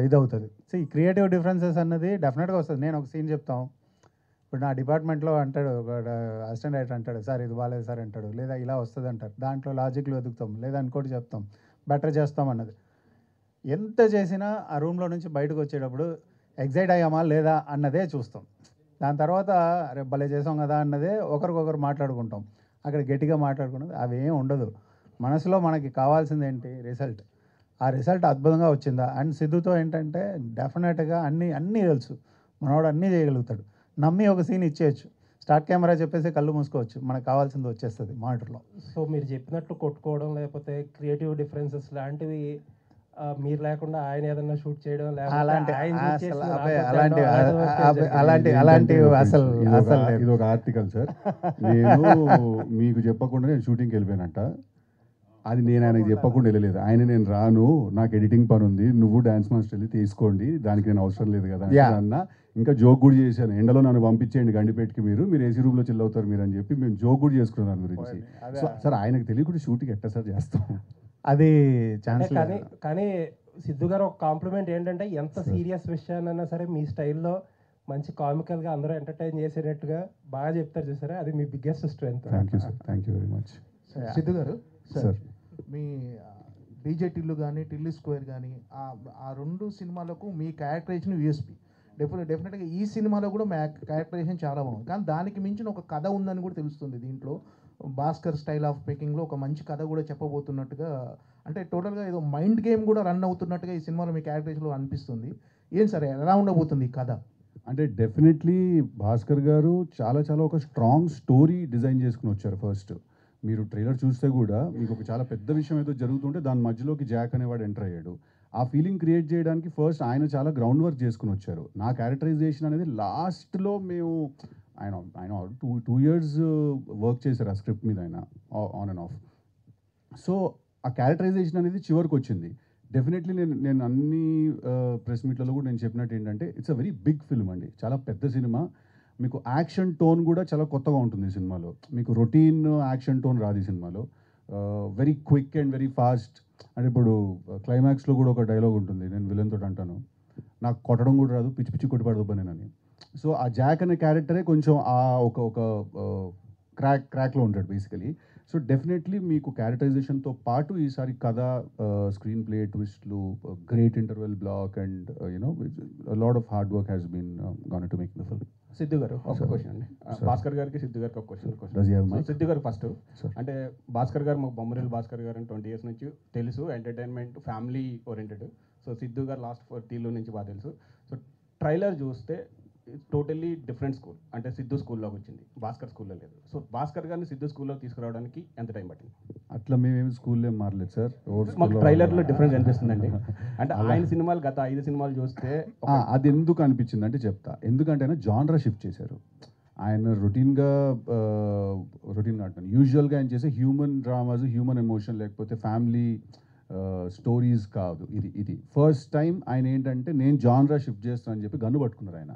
[SPEAKER 4] ఇది అవుతుంది. సో ఈ క్రియేటివ్ డిఫరెన్సెస్ అన్నది డెఫినెట్గా వస్తుంది. నేను ఒక సీన్ చెప్తాం, ఇప్పుడు నా డిపార్ట్మెంట్లో అంటాడు ఒక అసిస్టెంట్ రైటర్ అంటాడు, సార్ ఇది బాగాలేదు సార్ అంటాడు, లేదా ఇలా వస్తుంది అంటారు. దాంట్లో లాజిక్లు వెతుకుతాం, లేదా ఇంకోటి చెప్తాం, బెటర్ చేస్తాం అన్నది. ఎంత చేసినా ఆ రూమ్లో నుంచి బయటకు వచ్చేటప్పుడు ఎగ్జైట్ అయ్యామా లేదా అన్నదే చూస్తాం. దాని తర్వాత రేపు భలే చేసాం కదా అన్నదే ఒకరికొకరు మాట్లాడుకుంటాం. అక్కడ గట్టిగా మాట్లాడుకున్నది అవి ఏం ఉండదు. మనసులో మనకి కావాల్సింది ఏంటి? రిజల్ట్. ఆ రిజల్ట్ అద్భుతంగా వచ్చిందా? అండ్ సిద్ధుతో ఏంటంటే డెఫినెట్గా అన్నీ తెలుసు, మనవాడు అన్నీ చేయగలుగుతాడు. నమ్మి ఒక సీన్ ఇచ్చేయచ్చు, స్టార్ట్ కెమెరా చెప్పేసి కళ్ళు మూసుకోవచ్చు, మనకు కావాల్సింది వచ్చేస్తుంది మానిటర్లో.
[SPEAKER 7] సో మీరు చెప్పినట్టు కొట్టుకోవడం లేకపోతే క్రియేటివ్ డిఫరెన్సెస్ లాంటివి మీరు లేకుండా ఆయన ఏదన్నా షూట్ చేయడం
[SPEAKER 2] ఇది ఒక ఆర్టికల్ సార్. నేను మీకు చెప్పకుండా నేను షూటింగ్కి వెళ్ళిపోయానంట. అది నేను ఆయనకు చెప్పకుండా వెళ్ళలేదు. నేను రాను, నాకు ఎడిటింగ్ పని ఉంది, నువ్వు డాన్స్ మాస్టర్ వెళ్ళి తీసుకోండి, దానికి నేను అవసరం లేదు కదా అన్న. ఇంకా జోక్ కూడా చేశాను, ఎండలో నన్ను పంపించేయండి గండిపేటకి, మీరు ఏసీ రూమ్లో చిల్ అవుతారు మీరు అని చెప్పి మేము జోక్ కూడా చేసుకున్నాం దాని గురించి. సార్ ఆయనకు తెలియకుండా షూటింగ్ ఎట్లా సార్ చేస్తాం,
[SPEAKER 4] అది ఛాన్స్.
[SPEAKER 7] కానీ సిద్ధు గారు ఒక కాంప్లిమెంట్ ఏంటంటే ఎంత సీరియస్ విషయాన్నైనా సరే మీ స్టైల్లో మంచి కామికల్గా అందరూ ఎంటర్టైన్ చేసేటట్టుగా బాగా చెప్తారు చూసారా, అది మీ biggest strength.
[SPEAKER 2] Thank you sir, thank you very much.
[SPEAKER 9] Siddhu గారు
[SPEAKER 2] సార్,
[SPEAKER 9] మీ డీజే టిల్లు కానీ టిల్లు స్క్వేర్ కానీ ఆ 2 సినిమాలకు మీ క్యారెక్టరైజేషన్ యూఎస్పీ. డెఫినెట్గా ఈ సినిమాలో కూడా మీ క్యారెక్టరైజేషన్ చాలా బాగుంది, కానీ దానికి మించిన ఒక కథ ఉందని కూడా తెలుస్తుంది దీంట్లో. భాస్కర్ స్టైల్ ఆఫ్ మేకింగ్లో ఒక మంచి కథ కూడా చెప్పబోతున్నట్టుగా, అంటే టోటల్గా ఏదో మైండ్ గేమ్ కూడా రన్ అవుతున్నట్టుగా ఈ సినిమాలో మీ క్యారెక్టరైజేషన్లో అనిపిస్తుంది. ఏం సరే ఎలా ఉండబోతుంది ఈ కథ?
[SPEAKER 2] అంటే డెఫినెట్లీ భాస్కర్ గారు చాలా ఒక స్ట్రాంగ్ స్టోరీ డిజైన్ చేసుకుని వచ్చారు. ఫస్ట్ మీరు ట్రైలర్ చూస్తే కూడా మీకు ఒక చాలా పెద్ద విషయం ఏదో జరుగుతుంటే దాని మధ్యలోకి జాక్ అనేవాడు ఎంటర్ అయ్యాడు. ఆ ఫీలింగ్ క్రియేట్ చేయడానికి ఫస్ట్ ఆయన చాలా గ్రౌండ్ వర్క్ చేసుకుని వచ్చారు. నా క్యారెక్టరైజేషన్ అనేది లాస్ట్లో మేము ఆయన 2 years వర్క్ చేశారు ఆ స్క్రిప్ట్ మీద, ఆయన ఆన్ అండ్ ఆఫ్. సో ఆ క్యారెక్టరైజేషన్ అనేది చివరికి వచ్చింది. డెఫినెట్లీ నేను అన్ని ప్రెస్ మీట్లలో కూడా నేను చెప్పినట్టు ఏంటంటే it's a very big film అండి, చాలా పెద్ద సినిమా. మీకు యాక్షన్ టోన్ కూడా చాలా కొత్తగా ఉంటుంది ఈ సినిమాలో. మీకు రొటీన్ యాక్షన్ టోన్ రాదు ఈ సినిమాలో. Very quick and very fast. అంటే ఇప్పుడు క్లైమాక్స్లో కూడా ఒక డైలాగ్ ఉంటుంది, నేను విలన్ తోటి అంటాను, నాకు కొట్టడం కూడా రాదు, పిచ్చి పిచ్చి కొట్టి పడదు నేనని. సో ఆ జాక్ అనే క్యారెక్టరే కొంచెం ఆ ఒక క్రాక్లో ఉంటాడు బేసికలీ. సో డెఫినెట్లీ మీకు క్యారెక్టరైజేషన్తో పాటు ఈసారి కథ, స్క్రీన్ ప్లే ట్విస్ట్లు, great interval block and you know lot of hard work has been gone to make the film.
[SPEAKER 10] Siddhu గారు ఒక
[SPEAKER 2] Sir.
[SPEAKER 10] క్వశ్చన్ అండి.
[SPEAKER 2] Sir.
[SPEAKER 10] భాస్కర్ గారికి సిద్ధు గారికి ఒక question.
[SPEAKER 2] Does he have mic?
[SPEAKER 10] Siddhu గారు ఫస్ట్
[SPEAKER 2] Sir.
[SPEAKER 10] అంటే భాస్కర్ గారు మాకు బొమ్మరిల్ భాస్కర్ గారు 20 years నుంచి తెలుసు, entertainment family oriented. So Siddhu గారు లాస్ట్ 40 నుంచి బాగా తెలుసు. సో ట్రైలర్ చూస్తే టోటల్లీ డిఫరెంట్ స్కూల్, అంటే సిద్ధు స్కూల్లోకి వచ్చింది, భాస్కర్ స్కూల్లో లేదు. సో భాస్కర్ గారిని సిద్ధు స్కూల్లోకి తీసుకురావడానికి ఎంత టైం పట్టింది?
[SPEAKER 2] అట్లా మేమేమి స్కూల్లో ఏం మారలేదు సార్.
[SPEAKER 10] మాకు ట్రైలర్లో డిఫరెన్స్ అనిపిస్తుందండి. అంటే ఆయన సినిమాలు గత 5 సినిమాలు చూస్తే
[SPEAKER 2] అది ఎందుకు అనిపించింది అంటే చెప్తా. ఎందుకంటే ఆయన జాన్రా షిఫ్ట్ చేశారు. ఆయన రొటీన్గా అంటాను, యూజువల్గా ఆయన చేసే హ్యూమన్ డ్రామాస్, హ్యూమన్ ఎమోషన్ లేకపోతే ఫ్యామిలీ స్టోరీస్ కాదు. ఇది ఫస్ట్ టైం ఆయన ఏంటంటే నేను జాన్రా షిఫ్ట్ చేస్తానని చెప్పి గన్ను పట్టుకున్నారు ఆయన.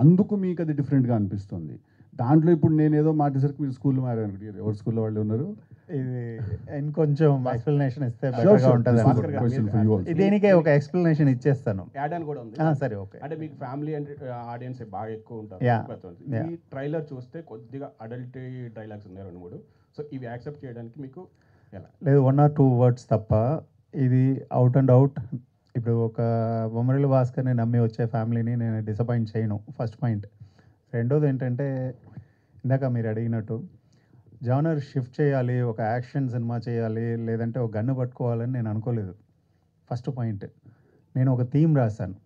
[SPEAKER 2] అందుకు మీకు అది డిఫరెంట్గా అనిపిస్తుంది. దాంట్లో ఇప్పుడు నేను ఏదో మాటేసరికి మీరు స్కూల్లో మారారు, ఎవరు స్కూల్లో వాళ్ళు ఉన్నారు?
[SPEAKER 4] ఇది ఇంకొంచెం ఎక్స్ప్లెనేషన్ ఇస్తే
[SPEAKER 2] Sure,
[SPEAKER 4] బెటర్గా
[SPEAKER 2] sure.
[SPEAKER 4] ఉంటుంది
[SPEAKER 2] This is
[SPEAKER 10] భాస్కర్
[SPEAKER 2] a
[SPEAKER 10] గారు
[SPEAKER 2] question
[SPEAKER 10] మీరు-
[SPEAKER 2] for you also.
[SPEAKER 4] దీనికే ఒక ఎక్స్ప్లెనేషన్ ఇచ్చేస్తాను.
[SPEAKER 10] యాడ్ అని కూడా ఉంది.
[SPEAKER 4] సరే, ఓకే.
[SPEAKER 10] అంటే మీకు ఫ్యామిలీ అండ్ ఆడియన్స్ బాగా ఎక్కువ ఉంటారు.
[SPEAKER 4] Yeah.
[SPEAKER 10] ఈ ట్రైలర్ చూస్తే కొద్దిగా అడల్ట్ డైలాగ్స్ ఉన్నాయి 2-3. సో ఇవి యాక్సెప్ట్ చేయడానికి మీకు ఎలా?
[SPEAKER 4] లేదు, 1 or 2 words తప్ప. ఇది అవుట్ అండ్ అవుట్. ఇప్పుడు ఒక బొమ్మరిల్లు భాస్కర్ని నమ్మి వచ్చే ఫ్యామిలీని నేను డిసప్పాయింట్ చేయను, ఫస్ట్ పాయింట్. రెండోది ఏంటంటే ఇందాక మీరు అడిగినట్టు జానర్ షిఫ్ట్ చేయాలి, ఒక యాక్షన్ సినిమా చేయాలి, లేదంటే ఒక గన్ను పట్టుకోవాలని నేను అనుకోలేదు. ఫస్ట్ పాయింట్, నేను ఒక థీమ్ రాశాను.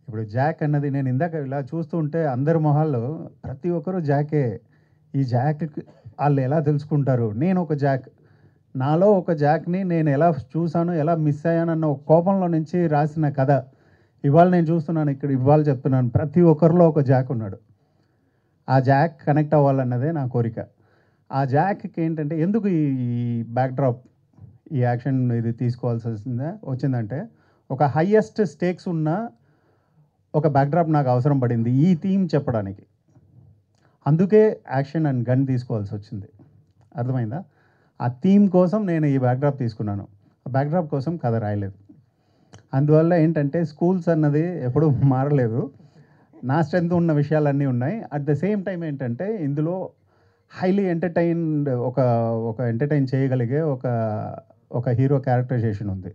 [SPEAKER 4] ఇప్పుడు జాక్ అన్నది నేను ఇందాక ఇలా చూస్తూ ఉంటే అందరి మొహాల్లో ప్రతి ఒక్కరూ జాకే. ఈ జాక్ వాళ్ళు ఎలా తెలుసుకుంటారు? నేను ఒక జాక్, నాలో ఒక జాక్ని నేను ఎలా చూశాను, ఎలా మిస్ అయ్యానన్న ఒక కోపంలో నుంచి రాసిన కథ ఇవాళ నేను చూస్తున్నాను. ఇక్కడ ఇవాళ చెప్తున్నాను, ప్రతి ఒక్కరిలో ఒక జాక్ ఉన్నాడు. ఆ జాక్ కనెక్ట్ అవ్వాలన్నదే నా కోరిక. ఆ జాక్కి ఏంటంటే ఎందుకు ఈ బ్యాక్డ్రాప్, ఈ యాక్షన్ ఇది తీసుకోవాల్సి వచ్చిందంటే ఒక హయ్యెస్ట్ స్టేక్స్ ఉన్న ఒక బ్యాక్డ్రాప్ నాకు అవసరం పడింది ఈ థీమ్ చెప్పడానికి. అందుకే యాక్షన్ అండ్ గన్ తీసుకోవాల్సి వచ్చింది. అర్థమైందా? ఆ థీమ్ కోసం నేను ఈ బ్యాక్డ్రాప్ తీసుకున్నాను. ఆ బ్యాక్డ్రాప్ కోసం కథ రాయలేదు. అందువల్ల ఏంటంటే స్కూల్స్ అన్నది ఎప్పుడూ మారలేదు. నా స్ట్రెంత్ ఉన్న విషయాలన్నీ ఉన్నాయి. అట్ ద సేమ్ టైం ఏంటంటే ఇందులో హైలీ ఎంటర్టైన్డ్ ఒక ఎంటర్టైన్ చేయగలిగే ఒక హీరో క్యారెక్టరైజేషన్ ఉంది.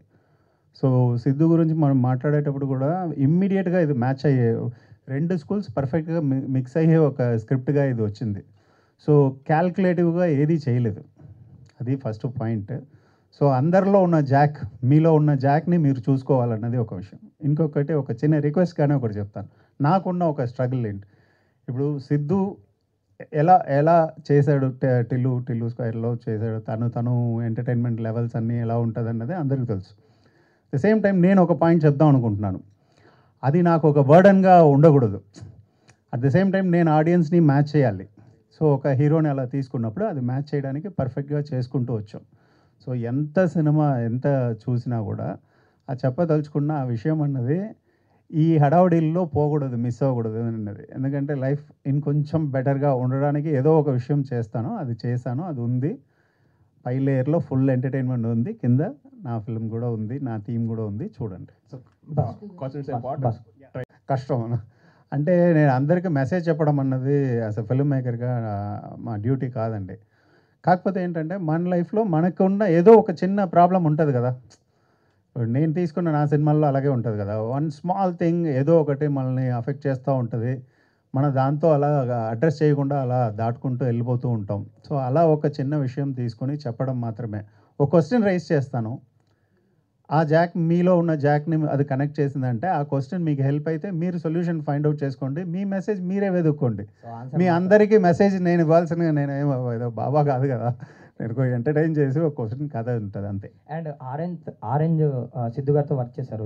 [SPEAKER 4] సో సిద్ధు గురించి మనం మాట్లాడేటప్పుడు కూడా ఇమ్మీడియట్గా ఇది మ్యాచ్ అయ్యే 2 స్కూల్స్ పర్ఫెక్ట్గా మిక్స్ అయ్యే ఒక స్క్రిప్ట్గా ఇది వచ్చింది. సో క్యాల్కులేటివ్గా ఏదీ చేయలేదు. అది ఫస్ట్ పాయింట్. సో అందరిలో ఉన్న జాక్, మీలో ఉన్న జాక్ని మీరు చూసుకోవాలన్నది ఒక విషయం. ఇంకొకటి ఒక చిన్న రిక్వెస్ట్ కానీ ఒకటి చెప్తాను. నాకున్న ఒక స్ట్రగుల్ ఏంటి, ఇప్పుడు సిద్ధు ఎలా చేశాడు, టిల్లు స్క్వేర్లో చేశాడు, తను ఎంటర్టైన్మెంట్ లెవెల్స్ అన్నీ ఎలా ఉంటుంది అన్నది అందరికీ తెలుసు. ద సేమ్ టైం నేను ఒక పాయింట్ చెప్దాం అనుకుంటున్నాను. అది నాకు ఒక బర్డన్గా ఉండకూడదు. అట్ ద సేమ్ టైం నేను ఆడియన్స్ని మ్యాచ్ చేయాలి. సో ఒక హీరోని అలా తీసుకున్నప్పుడు అది మ్యాచ్ చేయడానికి పర్ఫెక్ట్గా చేసుకుంటూ వచ్చాం. సో ఎంత సినిమా ఎంత చూసినా కూడా ఆ చెప్పదలుచుకున్న ఆ విషయం అన్నది ఈ హడావుడిల్లో పోకూడదు, మిస్ అవ్వకూడదు అన్నది. ఎందుకంటే లైఫ్ ఇంకొంచెం బెటర్గా ఉండడానికి ఏదో ఒక విషయం చేస్తాను, అది చేశాను, అది ఉంది. పై లేయర్లో ఫుల్ ఎంటర్టైన్మెంట్ ఉంది, కింద నా ఫిల్మ్ కూడా ఉంది, నా థీమ్ కూడా ఉంది, చూడండి. కష్టం అంటే నేను అందరికీ మెసేజ్ చెప్పడం అన్నది అసలు ఫిల్మ్ మేకర్గా మా డ్యూటీ కాదండి. కాకపోతే ఏంటంటే మన లైఫ్లో మనకున్న ఏదో ఒక చిన్న ప్రాబ్లం ఉంటుంది కదా. నేను తీసుకున్న నా సినిమాల్లో అలాగే ఉంటుంది కదా. వన్ స్మాల్ థింగ్ ఏదో ఒకటి మనల్ని అఫెక్ట్ చేస్తూ ఉంటుంది. మన దాంతో అలా అడ్రస్ చేయకుండా అలా దాటుకుంటూ వెళ్ళిపోతూ ఉంటాం. సో అలా ఒక చిన్న విషయం తీసుకొని చెప్పడం మాత్రమే. ఒక క్వశ్చన్ రైజ్ చేస్తాను, ఆ జాక్ మీలో ఉన్న జాక్ని అది కనెక్ట్ చేసిందంటే ఆ క్వశ్చన్ మీకు హెల్ప్ అయితే మీరు సొల్యూషన్ ఫైండ్ అవుట్ చేసుకోండి. మీ మెసేజ్ మీరే వెతుక్కోండి. మీ అందరికీ మెసేజ్ నేను ఇవ్వాల్సిన నేను ఏదో బాబా కాదు కదా. నేను ఎంటర్టైన్ చేసి ఒక క్వశ్చన్ కథ ఉంటుంది అంతే.
[SPEAKER 11] అండ్ ఆరెంజ్ సిద్ధు గారితో వర్క్ చేశారు,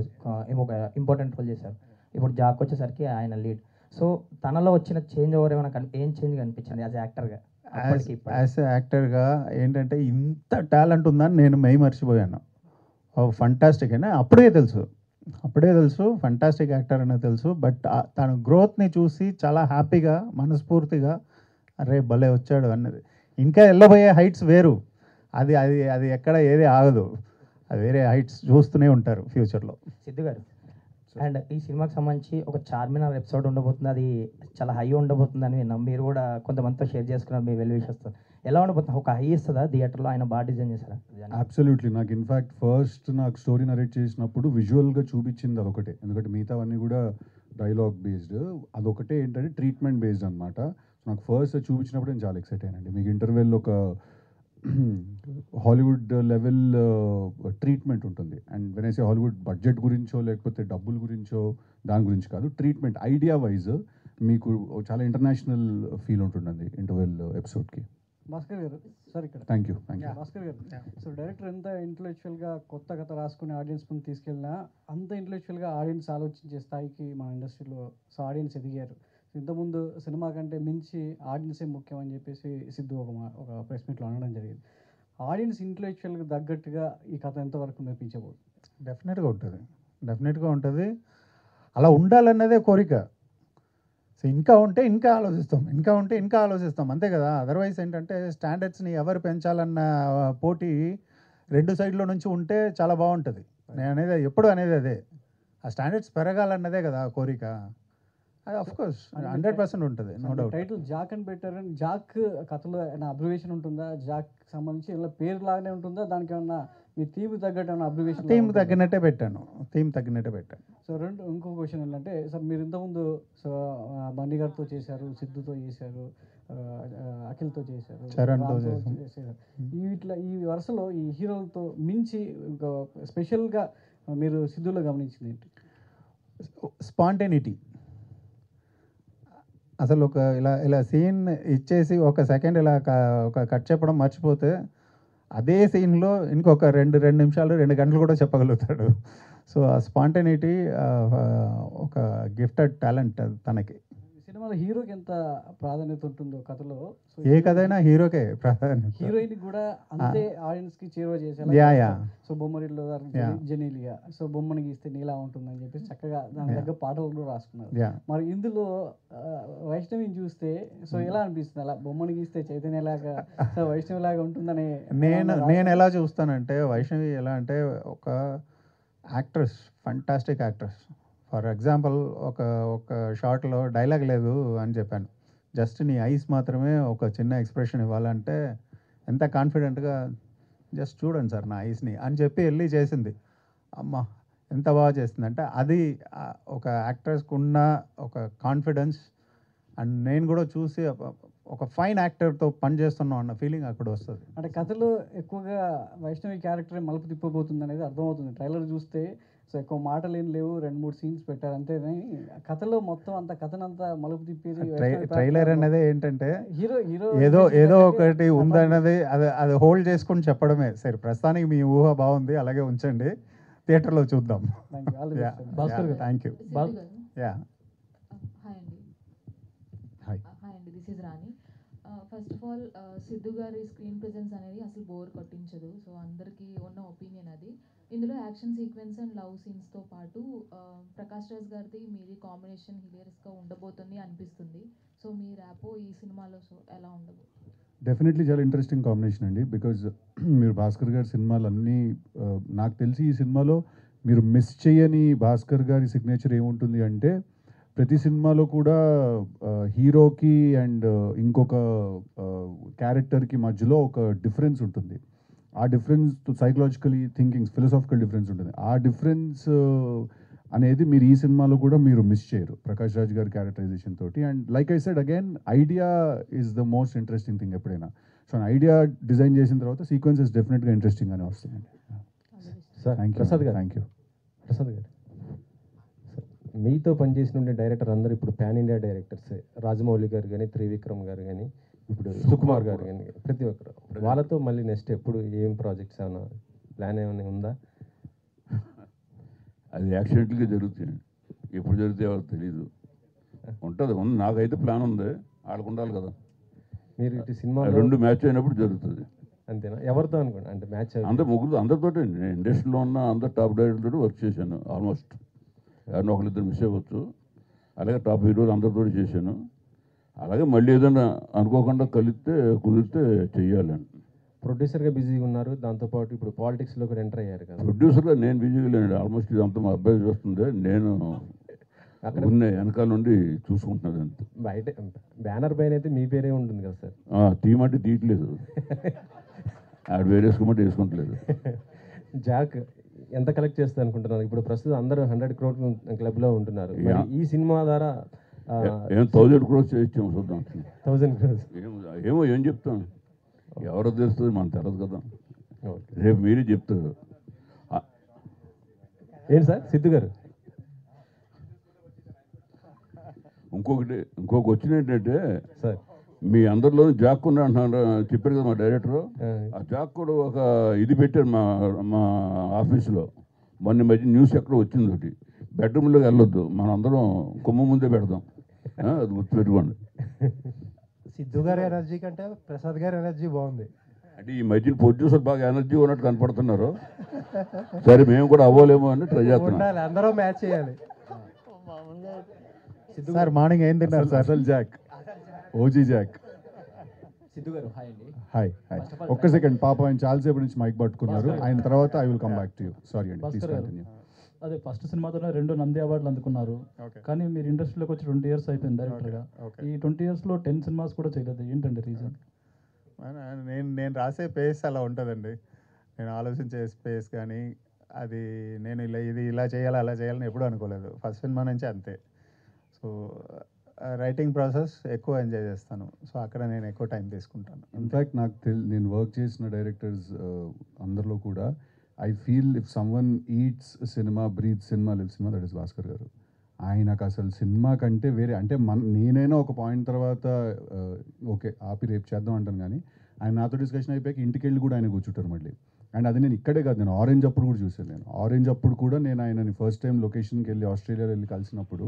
[SPEAKER 11] ఒక ఇంపార్టెంట్ రోల్ చేశారు. ఇప్పుడు జాక్ వచ్చేసరికి ఆయన లీడ్. సో తనలో వచ్చిన చేంజ్ ఓవర్ ఏమైనా ఏం చేంజ్ కనిపించింది యాజ్ యాక్టర్గా?
[SPEAKER 4] యాజ్ యాక్టర్గా ఏంటంటే ఇంత టాలెంట్ ఉందని నేను మర్చిపోయాను. ఫంటాస్టిక్ అని అప్పుడే తెలుసు ఫంటాస్టిక్ యాక్టర్ అనేది తెలుసు. బట్ తన గ్రోత్ని చూసి చాలా హ్యాపీగా మనస్ఫూర్తిగా అరే భలే వచ్చాడు అన్నది. ఇంకా వెళ్ళబోయే హైట్స్ వేరు, అది అది అది ఎక్కడ ఏది ఆగదు, అది వేరే హైట్స్ చూస్తూనే ఉంటారు ఫ్యూచర్లో.
[SPEAKER 11] సిద్ధు గారు, అండ్ ఈ సినిమాకి సంబంధించి ఒక చార్మినార్ ఎపిసోడ్ ఉండబోతుంది, అది చాలా హై ఉండబోతుందని విన్నాం. మీరు కూడా కొంతమందితో షేర్ చేసుకున్నారు మీ వెల్ విషెస్తో. ఎలా ఉండబోతుంది? ఒక హై ఇస్తుందా థియేటర్లో? ఆయన బాగా డిజైన్ చేశారా?
[SPEAKER 2] అబ్సల్యూట్లీ. నాకు ఇన్ఫ్యాక్ట్ ఫస్ట్ నాకు స్టోరీ నరేట్ చేసినప్పుడు విజువల్గా చూపించింది అదొకటే, ఎందుకంటే మిగతావన్నీ కూడా డైలాగ్ బేస్డ్, అదొకటే ఏంటంటే ట్రీట్మెంట్ బేస్డ్ అనమాట. నాకు ఫస్ట్ చూపించినప్పుడు నేను చాలా ఎక్సైట్ అయ్యానండి. మీకు ఇంటర్వెల్ ఒక హాలీవుడ్ లెవెల్ ట్రీట్మెంట్ ఉంటుంది. And when I say Hollywood budget గురించో లేకపోతే డబ్బుల గురించో దాని గురించి కాదు, ట్రీట్మెంట్ ఐడియా వైజ్ మీకు చాలా ఇంటర్నేషనల్ ఫీల్ ఉంటుందండి ఇంటర్వెల్ ఎపిసోడ్కి.
[SPEAKER 12] భాస్కర్ గారు సార్ ఇక్కడ
[SPEAKER 2] థ్యాంక్ యూ.
[SPEAKER 12] భాస్కర్ గారు, సో డైరెక్టర్ ఎంత ఇంటలెక్చువల్గా కొత్త కథ రాసుకుని ఆడియన్స్ ముందు తీసుకెళ్ళినా అంత ఇంటలెక్చువల్గా ఆడియన్స్ ఆలోచించే స్థాయికి మన ఇండస్ట్రీలో సో ఆడియన్స్ ఎదిగారు. ఇంతకుముందు సినిమా కంటే మించి ఆడియన్సే ముఖ్యం అని చెప్పేసి సిద్ధు ఒక ప్రెస్ మీట్లో అనడం జరిగింది. ఆడియన్స్ ఇంటలెక్చువల్గా తగ్గట్టుగా ఈ కథ ఎంతవరకు మెప్పించబోదు?
[SPEAKER 4] డెఫినెట్గా ఉంటుంది. అలా ఉండాలన్నదే కోరిక. సో ఇంకా ఉంటే ఇంకా ఆలోచిస్తాం అంతే కదా. అదర్వైజ్ ఏంటంటే స్టాండర్డ్స్ని ఎవరు పెంచాలన్న పోటీ రెండు సైడ్లో నుంచి ఉంటే చాలా బాగుంటుంది. నేను అనేది ఎప్పుడు అనేది అదే, ఆ స్టాండర్డ్స్ పెరగాలన్నదే కదా ఆ కోరిక. అది అఫ్కోర్స్ 100% ఉంటుంది, నో డౌట్.
[SPEAKER 12] టైటిల్ జాక్ అని పెట్టారని, జాక్ కథలో ఏమైనా అబ్జర్వేషన్ ఉంటుందా? జాక్ సంబంధించి ఏమైనా పేరు లాగానే ఉంటుందా? దానికి ఏమన్నా మీ థీమ్ తగ్గట్టు ఏమైనా అబ్జర్వేషన్?
[SPEAKER 4] థీమ్ తగ్గినట్టే పెట్టాను. సో
[SPEAKER 12] ఇంకో క్వశ్చన్ ఏంటంటే సార్, మీరు ఇంతకుముందు సో బండి గారితో చేశారు, సిద్ధుతో చేశారు, అఖిల్తో చేశారు,
[SPEAKER 4] చరణ్తో
[SPEAKER 12] చేశారు. ఈ వరుసలో ఈ హీరోలతో మించి ఇంకా స్పెషల్గా మీరు సిద్ధులో గమనించింది ఏంటి?
[SPEAKER 4] స్పాంటేనిటీ. అసలు ఒక ఇలా సీన్ ఇచ్చేసి ఒక సెకండ్ ఇలా ఒక కట్ చెప్పడం మర్చిపోతే అదే సీన్లో ఇంకొక రెండు నిమిషాలు 2 గంటలు కూడా చెప్పగలుగుతాడు. సో ఆ స్పాంటేనిటీ ఒక గిఫ్టెడ్ టాలెంట్ తనకి.
[SPEAKER 12] సినిమాలో హీరోకి ఎంత ప్రాధాన్యత ఉంటుందో కథలో, సో
[SPEAKER 4] ఏ కథైనా హీరోకే ప్రాధాన్యత.
[SPEAKER 12] హీరోయిన్ కూడా అంతే ఆడియన్స్ కి చేరువ చేసేలా. సో బొమ్మరిలో జెనీలియా, సో బొమ్మని గీస్తే నీలా ఉంటుందని చెప్పేసి చక్కగా దాని దగ్గర పాటలు కూడా రాసుకున్నారు. మరి ఇందులో వైష్ణవిని చూస్తే సో ఎలా అనిపిస్తుంది? అలా బొమ్మని గీస్తే చైతన్యలాగా సో వైష్ణవిలాగా ఉంటుందని
[SPEAKER 4] నేను ఎలా చూస్తానంటే, వైష్ణవి ఎలా అంటే ఒక actress, fantastic actress. For example ఒక షార్ట్లో డైలాగ్ లేదు అని చెప్పాను, జస్ట్ నీ ఐస్ మాత్రమే ఒక చిన్న ఎక్స్ప్రెషన్ ఇవ్వాలంటే ఎంత కాన్ఫిడెంట్గా జస్ట్ చూడండి సార్ నా ఐస్ని అని చెప్పి వెళ్ళి చేసింది. అమ్మ ఎంత బాగా చేస్తుంది అంటే అది ఒక యాక్ట్రెస్కి ఉన్న ఒక కాన్ఫిడెన్స్. అండ్ నేను కూడా చూసి ఒక ఫైన్ యాక్టర్తో పనిచేస్తున్నాం అన్న ఫీలింగ్ అక్కడ వస్తుంది.
[SPEAKER 12] అంటే కథలో ఎక్కువగా వైష్ణవి క్యారెక్టర్ మలుపు తిప్పబోతుంది అనేది అర్థమవుతుంది ట్రైలర్ చూస్తే. సో ఎక్కువ మాటలు ఏం లేవు, 2-3 సీన్స్ పెట్టారు అంతే. కథలో మొత్తం అంత కథనంతా మలుపు తిప్పేది
[SPEAKER 4] ట్రైలర్ అనేది ఏంటంటే
[SPEAKER 12] హీరో
[SPEAKER 4] ఏదో ఒకటి ఉందన్నది అది హోల్డ్ చేసుకుని చెప్పడమే. సరే ప్రస్తుతానికి మీ ఊహ బాగుంది, అలాగే ఉంచండి, థియేటర్లో చూద్దాం. Thank you.
[SPEAKER 13] హాయ్ అండి, this is Rani. First of all Siddhu గారి స్క్రీన్ ప్రెజెన్స్ అనేది అసలు బోర్ కొట్టించదు. సో అందరికీ ఉన్న ఒపీనియన్ అది. ఇందులో యాక్షన్ సీక్వెన్స్ అండ్ లవ్ సీన్స్తో పాటు ప్రకాష్ రాజ్ గారిది మీది కాంబినేషన్ హిలియరస్గా ఉండబోతుంది అనిపిస్తుంది. సో మీ ర్యాపో ఈ సినిమాలో సో ఎలా ఉండబోతుంది?
[SPEAKER 2] డెఫినెట్లీ చాలా ఇంట్రెస్టింగ్ కాంబినేషన్ అండి. బికాజ్ మీరు భాస్కర్ గారి సినిమాలన్నీ నాకు తెలిసి ఈ సినిమాలో మీరు మిస్ చేయని భాస్కర్ గారి సిగ్నేచర్ ఏముంటుంది అంటే, ప్రతి సినిమాలో కూడా హీరోకి అండ్ ఇంకొక క్యారెక్టర్కి మధ్యలో ఒక డిఫరెన్స్ ఉంటుంది. ఆ difference psychologically thinking, philosophical difference ఉంటుంది. ఆ డిఫరెన్స్ అనేది మీరు ఈ సినిమాలో కూడా మీరు మిస్ చేయరు ప్రకాష్ రాజ్ గారి క్యారెక్టరైజేషన్ తోటి. And like I said again, idea is the most interesting thing ఎప్పుడైనా. సో ఐడియా డిజైన్ చేసిన తర్వాత సీక్వెన్సెస్ డెఫినెట్గా ఇంట్రెస్టింగ్ అని వస్తుందండి.
[SPEAKER 3] ప్రసాద్ గారు,
[SPEAKER 2] థ్యాంక్ యూ.
[SPEAKER 3] ప్రసాద్ గారు, మీతో పనిచేసిన డైరెక్టర్ అందరూ ఇప్పుడు పాన్ ఇండియా డైరెక్టర్సే. రాజమౌళి గారు కానీ, త్రివిక్రమ్ గారు కానీ, ఇప్పుడు సుకుమార్ గారు కానీ, ప్రతి ఒక్కరు. వాళ్ళతో మళ్ళీ నెక్స్ట్ ఎప్పుడు ఏం ప్రాజెక్ట్స్ ఏమైనా ప్లాన్ ఏమైనా ఉందా?
[SPEAKER 14] అది యాక్సిడెంట్గా జరుగుతాయండి, ఎప్పుడు జరిగితే వాళ్ళకి తెలీదు. ఉంటుంది, నాకైతే ప్లాన్ ఉంది, వాళ్ళకు ఉండాలి కదా.
[SPEAKER 3] మీరు ఇటు సినిమా
[SPEAKER 14] 2 మ్యాచ్ అయినప్పుడు జరుగుతుంది
[SPEAKER 3] అంతేనా? ఎవరితో అనుకోండి అంటే మ్యాచ్
[SPEAKER 14] అందరు ముగ్గురు, అందరితోటి ఇండస్ట్రీలో ఉన్న అందరు టాప్ డైరెక్టర్తో వర్క్ చేశాను. ఆల్మోస్ట్ ఎవరినో ఒకరిద్దరు మిస్ అవ్వచ్చు. అలాగే టాప్ హీరోలు అందరితో చేశాను. అలాగే మళ్ళీ ఏదైనా అనుకోకుండా కుదిరితే చెయ్యాలని.
[SPEAKER 3] ప్రొడ్యూసర్గా బిజీగా ఉన్నారు, దాంతోపాటు ఇప్పుడు పాలిటిక్స్లో కూడా ఎంటర్ అయ్యారు కదా.
[SPEAKER 14] ప్రొడ్యూసర్గా నేను బిజీగా లేనండి. ఆల్మోస్ట్ ఇదంతా మా అబ్బాయి చూస్తుంది. నేను
[SPEAKER 3] అక్కడ
[SPEAKER 14] ఉన్నాయి వెనకాల నుండి చూసుకుంటున్నది అంతే.
[SPEAKER 3] బయట బ్యానర్ పైన అయితే మీ పేరే ఉంటుంది కదా సార్.
[SPEAKER 14] తీయమంటే తీయట్లేదు, ఆడు వేరేసుకోమంటే వేసుకుంటలేదు.
[SPEAKER 3] జాక్ ఎంత కలెక్ట్ చేస్తుంది అనుకుంటున్నారు? ఇప్పుడు ప్రస్తుతం అందరూ 100 crore క్లబ్లో ఉంటున్నారు. మరి ఈ సినిమా ద్వారా
[SPEAKER 14] ఏం 1000 crores చేయించాము చూద్దాం.
[SPEAKER 3] 1000 crores
[SPEAKER 14] ఏమో ఏం చెప్తాం, ఎవరో తెలుస్తుంది, మనకు తెలియదు కదా. రేపు మీరే చెప్తారు.
[SPEAKER 3] ఏంటి సార్ సిద్ధు గారు?
[SPEAKER 14] ఇంకొక వచ్చిన ఏంటంటే
[SPEAKER 3] సార్,
[SPEAKER 14] మీ అందరిలో జాక్ ఉన్న అంటున్నారు చెప్పారు కదా మా డైరెక్టరు. ఆ జాక్ కూడా ఒక ఇది పెట్టారు మా ఆఫీసులో. మొన్న మధ్య న్యూస్ ఎక్కడ వచ్చింది ఒకటి, బెడ్రూమ్లోకి వెళ్ళొద్దు, మనం అందరం కొమ్మ ముందే పెడదాం, అది గుర్తుపెట్టుకోండి.
[SPEAKER 7] సిద్ధు గారి ఎనర్జీ కంటే ప్రసాద్ గారి ఎనర్జీ బాగుంది.
[SPEAKER 14] అంటే ఈ మధ్య ప్రొడ్యూసర్ బాగా ఎనర్జీ ఉన్నట్టు కనపడుతున్నారు. సరే మేము కూడా అవ్వలేమో అని ట్రై చేస్తున్నాం.
[SPEAKER 7] అందరూ మ్యాచ్ చేయాలి.
[SPEAKER 4] సార్ మార్నింగ్ ఏం తిన్నారు సార్?
[SPEAKER 2] అసలు జాక్, ఓజీ జాక్.
[SPEAKER 15] సిద్ధు గారు హాయ్ అండి.
[SPEAKER 2] Hi hi. ఒక్క సెకండ్, పాప ఆయన చాలాసేపు నుంచి మైక్ పట్టుకున్నారు. ఆయన తర్వాత I will come back to you. Sorry అండి, ప్లీజ్ కంటిన్యూ.
[SPEAKER 16] అదే ఫస్ట్ సినిమాతోనే 2 నంది అవార్డులు అందుకున్నారు. కానీ మీరు ఇండస్ట్రీలోకి వచ్చి 20 years అయిపోయింది డైరెక్టర్గా. ఈ 20 yearsలో 10 సినిమాస్ కూడా చేయలేదు, ఏంటండి రీజన్?
[SPEAKER 4] నేను రాసే పేస్ అలా ఉంటుందండి. నేను ఆలోచించే స్పేస్ కానీ అది నేను ఇలా చేయాలి అలా చేయాలని ఎప్పుడూ అనుకోలేదు. ఫస్ట్ సినిమా నుంచి అంతే. సో రైటింగ్ ప్రాసెస్ ఎక్కువ ఎంజాయ్ చేస్తాను. సో అక్కడ నేను ఎక్కువ టైం తీసుకుంటాను.
[SPEAKER 2] ఇన్ఫ్యాక్ట్ నేను వర్క్ చేసిన డైరెక్టర్స్ అందరిలో కూడా I feel if someone eats cinema, breath cinema, live cinema, that is Bhaskar గారు. ఆయనకు అసలు సినిమా కంటే వేరే, అంటే నేనైనా ఒక పాయింట్ తర్వాత ఓకే ఆపి రేపు చేద్దాం అంటాను, కానీ ఆయన నాతో డిస్కషన్ అయిపోయాక ఇంటికి వెళ్ళి కూడా ఆయన కూర్చుంటారు మళ్ళీ. అండ్ అది నేను ఇక్కడే కాదు, నేను ఆరెంజ్ అప్పుడు కూడా చూసాను. నేను ఆరెంజ్ అప్పుడు కూడా నేను ఆయనని ఫస్ట్ టైం లొకేషన్కి వెళ్ళి ఆస్ట్రేలియాలో వెళ్ళి కలిసినప్పుడు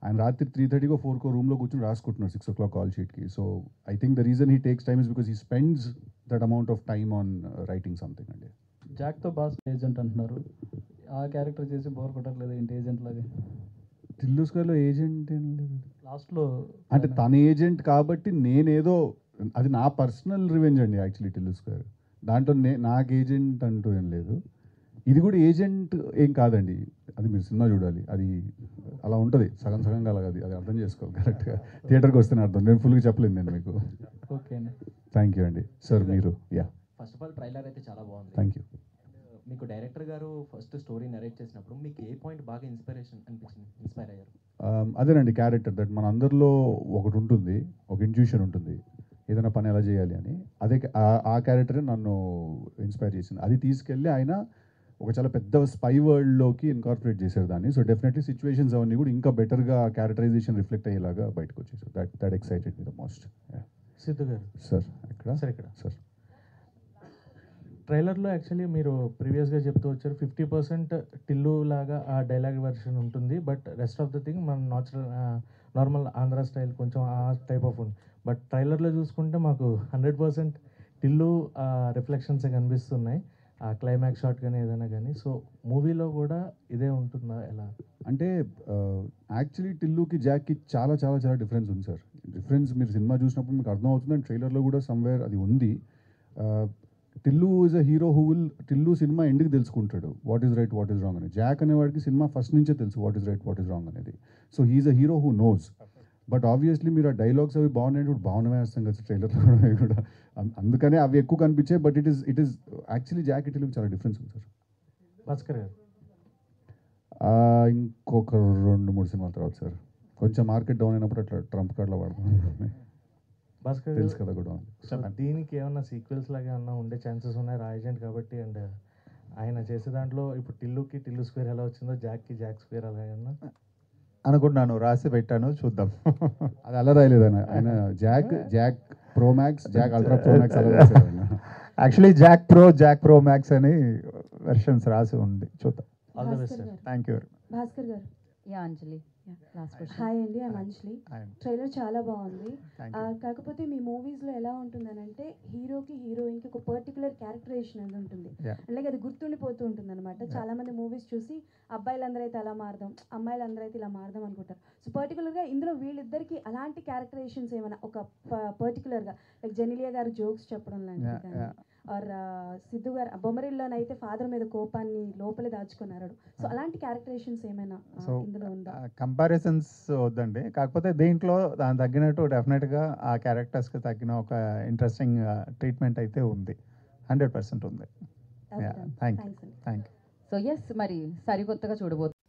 [SPEAKER 2] ఆయన రాత్రి 3:30 4 రూమ్లో కూర్చొని రాసుకుంటున్నారు 6 o'clock కాల్ షీట్కి. So I think the reason he takes time is because he spends that amount of time on writing something అండి.
[SPEAKER 16] జాక్తో బాస్ ఏజెంట్ అంటున్నారు, ఆ క్యారెక్టర్ చేసి బోర్ కొట్టట్లేదు ఏంటి ఏజెంట్ లాగే?
[SPEAKER 2] టిల్లు స్క్వేర్లో ఏజెంట్ ఏం లేదు
[SPEAKER 16] లాస్ట్లో,
[SPEAKER 2] అంటే తన ఏజెంట్ కాబట్టి నేనేదో, అది నా పర్సనల్ రివెంజ్ అండి యాక్చువల్లీ టిల్లు స్క్వేర్. దాంట్లో నాకు ఏజెంట్ అంటూ ఏం లేదు. ఇది కూడా ఏజెంట్ ఏం కాదండి, అది మీరు సినిమా చూడాలి. అది అలా ఉంటుంది, సగం సగంగా అలాగ అది అర్థం చేసుకోవాలి కరెక్ట్గా. థియేటర్కి వస్తేనే అర్థం, నేను ఫుల్గా చెప్పలేదు నేను మీకు.
[SPEAKER 16] ఓకే అండి,
[SPEAKER 2] థ్యాంక్ యూ అండి. సార్ మీరు yeah
[SPEAKER 15] first of all trailer అయితే చాలా బాగుంది.
[SPEAKER 2] Thank you.
[SPEAKER 15] మీకు డైరెక్టర్ గారు ఫస్ట్ స్టోరీ నరేట్ చేసినప్పుడు మీకు ఏ పాయింట్ బాగా ఇన్స్పైర్ అయ్యారు?
[SPEAKER 2] అదేనండి క్యారెక్టర్, దట్ మన అందరిలో ఒకటి ఉంటుంది, ఒక ఇంట్యూషన్ ఉంటుంది ఏదైనా పని ఎలా చేయాలి అని. అదే ఆ క్యారెక్టరే నన్ను ఇన్స్పైర్ చేసింది. అది తీసుకెళ్ళి ఆయన ఒక చాలా పెద్ద స్పై వరల్డ్లోకి ఇన్కార్పొరేట్ చేశారు దాన్ని. సో డెఫినెట్లీ సిచ్యువేషన్స్ అవన్నీ కూడా ఇంకా బెటర్గా క్యారెక్టరైజేషన్ రిఫ్లెక్ట్ అయ్యేలాగా బయటకు వచ్చేసారు. That excited me the most.
[SPEAKER 17] Siddhu గారు
[SPEAKER 2] సార్ ఎక్కడ
[SPEAKER 17] సార్ ఇక్కడ
[SPEAKER 2] సార్
[SPEAKER 17] ట్రైలర్లో యాక్చువల్లీ మీరు ప్రీవియస్గా చెప్తూ వచ్చారు 50% టిల్లు లాగా ఆ డైలాగ్ వెర్షన్ ఉంటుంది, but rest of the thing మన నార్మల్ ఆంధ్ర స్టైల్ కొంచెం ఆ టైప్ ఆఫ్ ఉంది. బట్ ట్రైలర్లో చూసుకుంటే మాకు 100% టిల్లు రిఫ్లెక్షన్సే కనిపిస్తున్నాయి, ఆ క్లైమాక్స్ షాట్ కానీ ఏదైనా కానీ. సో మూవీలో కూడా ఇదే ఉంటుందా ఎలా?
[SPEAKER 2] అంటే యాక్చువల్లీ టిల్లుకి జాక్కి చాలా చాలా చాలా డిఫరెన్స్ ఉంది సార్. డిఫరెన్స్ మీరు సినిమా చూసినప్పుడు మీకు అర్థం అవుతుంది, అండ్ ట్రైలర్లో కూడా సమ్వేర్ అది ఉంది. Tillu is a hero who will, Tillu cinema ఎండ్కి తెలుసుకుంటాడు what is right what is wrong అని. జాక్ అనేవాడికి సినిమా ఫస్ట్ నుంచే తెలుసు what is right what is wrong అనేది. So he's a hero who knows. But obviously మీరు ఆ డైలాగ్స్ అవి బాగున్నాయి, ఇప్పుడు బాగున్నాయి వేస్తాం కదా ట్రైలర్లో కూడా, అందుకనే అవి ఎక్కువ కనిపించాయి. But it is actually Jack టిల్లుకి చాలా డిఫరెన్స్ ఉంది సార్.
[SPEAKER 17] భాస్కర్ గారు
[SPEAKER 2] ఇంకొక 2-3 సినిమాల తర్వాత సార్, కొంచెం మార్కెట్ డౌన్ అయినప్పుడు అట్లా ట్రంప్ కార్డ్లో వాడతాం.
[SPEAKER 17] భాస్కర్
[SPEAKER 2] తెలుసు కదా కూడా.
[SPEAKER 17] దీనికి ఏమన్నా సీక్వెల్స్ లాగా ఏమన్నా ఉండే ఛాన్సెస్ ఉన్నాయి రాజెంట్ కాబట్టి? అండ్ ఆయన చేసే దాంట్లో ఇప్పుడు టిల్లుకి టిల్లు స్క్వేర్ ఎలా వచ్చిందో జాక్కి జాక్ స్క్వేర్ అలా ఏమన్నా
[SPEAKER 4] అనుకుంటున్నాను, రాసి పెట్టాను, చూద్దాం.
[SPEAKER 2] అది అలా రాయలేదు ఆయన Jack pro max, Jack ultra pro max అలా రాశారు ఆయన.
[SPEAKER 4] యాక్చువల్లీ జాక్ ప్రో మ్యాక్స్ అని వెర్షన్స్ రాసి ఉంది, చూద్దాం.
[SPEAKER 17] All the best.
[SPEAKER 4] Thank you.
[SPEAKER 18] Bhaskar గారు.
[SPEAKER 1] యా అంజలి, లాస్ట్ క్వశ్చన్.
[SPEAKER 18] హాయ్ అండి, ఐమ్ అంజలి. ట్రైలర్ చాలా బాగుంది. కాకపోతే మీ మూవీస్లో ఎలా ఉంటుందనంటే హీరోకి హీరోయిన్కి ఒక పర్టికులర్ క్యారెక్టరైజేషన్ అనేది ఉంటుంది, అలాగే అది గుర్తుండిపోతూ ఉంటుంది అనమాట. చాలా మంది మూవీస్ చూసి అబ్బాయిలందరూ అయితే అలా మారదాం, అమ్మాయిలందరూ అయితే ఇలా మారదాం అనుకుంటారు. సో పర్టికులర్గా ఇందులో వీళ్ళిద్దరికి అలాంటి క్యారెక్టరైజేషన్స్ ఏమైనా ఒక పర్టికులర్గా లైక్ జెనిలియా గారు జోక్స్ చెప్పడం లాంటివి కానీ ఆర్ సిద్ధు గారు బొమ్మరిల్లోనైతే ఫాదర్ మీద కోపాన్ని లోపలే దాచుకున్నారు. సో అలాంటి క్యారెక్టరేషన్స్ ఏమైనా
[SPEAKER 4] సో
[SPEAKER 18] ఇందులో ఉందా?
[SPEAKER 4] కంపారిజన్స్ వద్దండి, కాకపోతే దీంట్లో దాని తగ్గినట్టు డెఫినెట్గా ఆ క్యారెక్టర్స్కి తగ్గిన ఒక ఇంట్రెస్టింగ్ ట్రీట్మెంట్ అయితే ఉంది, 100% ఉంది. Thank you.
[SPEAKER 1] సో ఎస్, మరి సరికొత్తగా చూడబోతున్నాం.